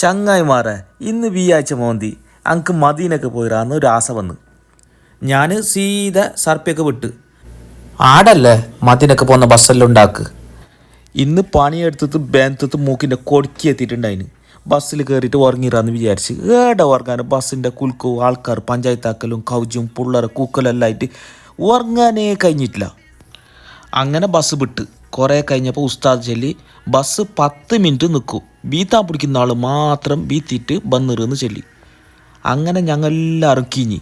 ചങ്ങായിമാരെ ഇന്ന് വ്യാഴ്ച മോന്തി അങ്ക് മദീനൊക്കെ പോയിരാന്ന് ഒരു ആശ വന്ന് ഞാൻ സീത സർപ്പിയൊക്കെ വിട്ട് ആടല്ലേ മദീനൊക്കെ പോകുന്ന ബസ്സെല്ലാം ഉണ്ടാക്ക് ഇന്ന് പണിയെടുത്തിട്ട് ബാന്തത്ത് മൂക്കിൻ്റെ കൊടുക്കി എത്തിയിട്ടുണ്ടായിന് ബസ്സിൽ കയറിയിട്ട് ഉറങ്ങിരാന്ന് വിചാരിച്ച് ഏടെ ഉറങ്ങാൻ ബസ്സിൻ്റെ കുൽക്കവും ആൾക്കാർ പഞ്ചായത്താക്കലും കൗജും പിള്ളേരെ കൂക്കലെല്ലാം ആയിട്ട് ഉറങ്ങാനേ കഴിഞ്ഞിട്ടില്ല. അങ്ങനെ ബസ് വിട്ട് കുറേ കഴിഞ്ഞപ്പോൾ ഉസ്താദ് ചൊല്ലി ബസ് 10 മിനിറ്റ് നിൽക്കും, ബീത്താൻ പിടിക്കുന്ന ആൾ മാത്രം ബീത്തിയിട്ട് ബന്നിറന്ന് ചൊല്ലി. അങ്ങനെ ഞങ്ങളെല്ലാവരും കിഞ്ഞി.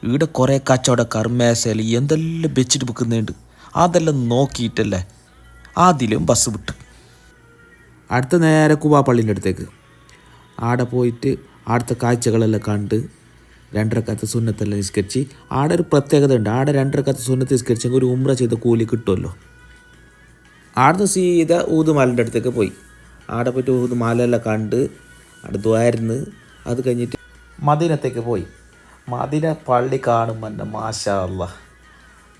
ഇവിടെ കുറേ കച്ചവടക്കാർ മേശയിൽ എന്തെല്ലാം വെച്ചിട്ട് വിൽക്കുന്നുണ്ട്, അതെല്ലാം നോക്കിയിട്ടല്ലേ അതിലും ബസ് വിട്ട്. അടുത്ത നേരെ കുബാ പള്ളീൻ്റെ അടുത്തേക്ക് ആടെ പോയിട്ട് ആടുത്തെ കാഴ്ചകളെല്ലാം കണ്ട് 2 റക്അത്ത് സുന്നത്തെല്ലാം നിസ്കരിച്ച്. ആടെ ഒരു പ്രത്യേകത ഉണ്ട്, ആടെ 2 റക്അത്ത് സുന്നത്ത് നിസ്കരിച്ചെങ്കിൽ ഒരു ഉംറ ചെയ്ത കൂലി കിട്ടുമല്ലോ. ആടുന്ന് സീത ഊതുമാലിൻ്റെ അടുത്തേക്ക് പോയി. ആടെ പോയിട്ട് ഊതുമാലെല്ലാം കണ്ട് അവിടെ ദ്വാരുന്ന് അത് കഴിഞ്ഞിട്ട് മദീനത്തേക്ക് പോയി. മദീന പള്ളി കാണുമ്പോൾ തന്നെ മാഷാ അല്ലാഹ്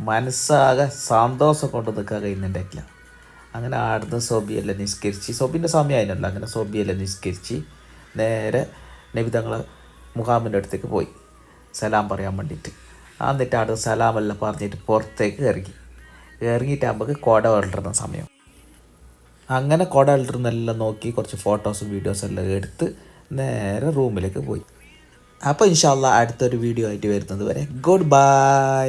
മനസ്സാകെ സന്തോഷം കൊണ്ട് നിൽക്കാൻ കഴിയുന്നുണ്ടായിട്ടില്ല. അങ്ങനെ ആടുന്ന് സൊബിയെല്ലാം നിസ്കരിച്ച്, സൊബിൻ്റെ സമയമായിരുന്നല്ലോ, അങ്ങനെ സൊബിയെല്ലാം നിസ്കരിച്ച് നേരെ നബി തങ്ങളെ മുഖാമിൻ്റെ അടുത്തേക്ക് പോയി സലാം പറയാൻ വേണ്ടിയിട്ട്. എന്നിട്ട് അവിടെ സലാമെല്ലാം പറഞ്ഞിട്ട് പുറത്തേക്ക് ഇറങ്ങിയിട്ടാകുമ്പോൾ കുട വളർന്ന സമയം. അങ്ങനെ കുട വളർന്നെല്ലാം നോക്കി കുറച്ച് ഫോട്ടോസും വീഡിയോസും എല്ലാം എടുത്ത് നേരെ റൂമിലേക്ക് പോയി. അപ്പോൾ ഇൻഷാ അല്ലാഹ് അടുത്തൊരു വീഡിയോ ആയിട്ട് വരുന്നത് വരെ ഗുഡ് ബൈ.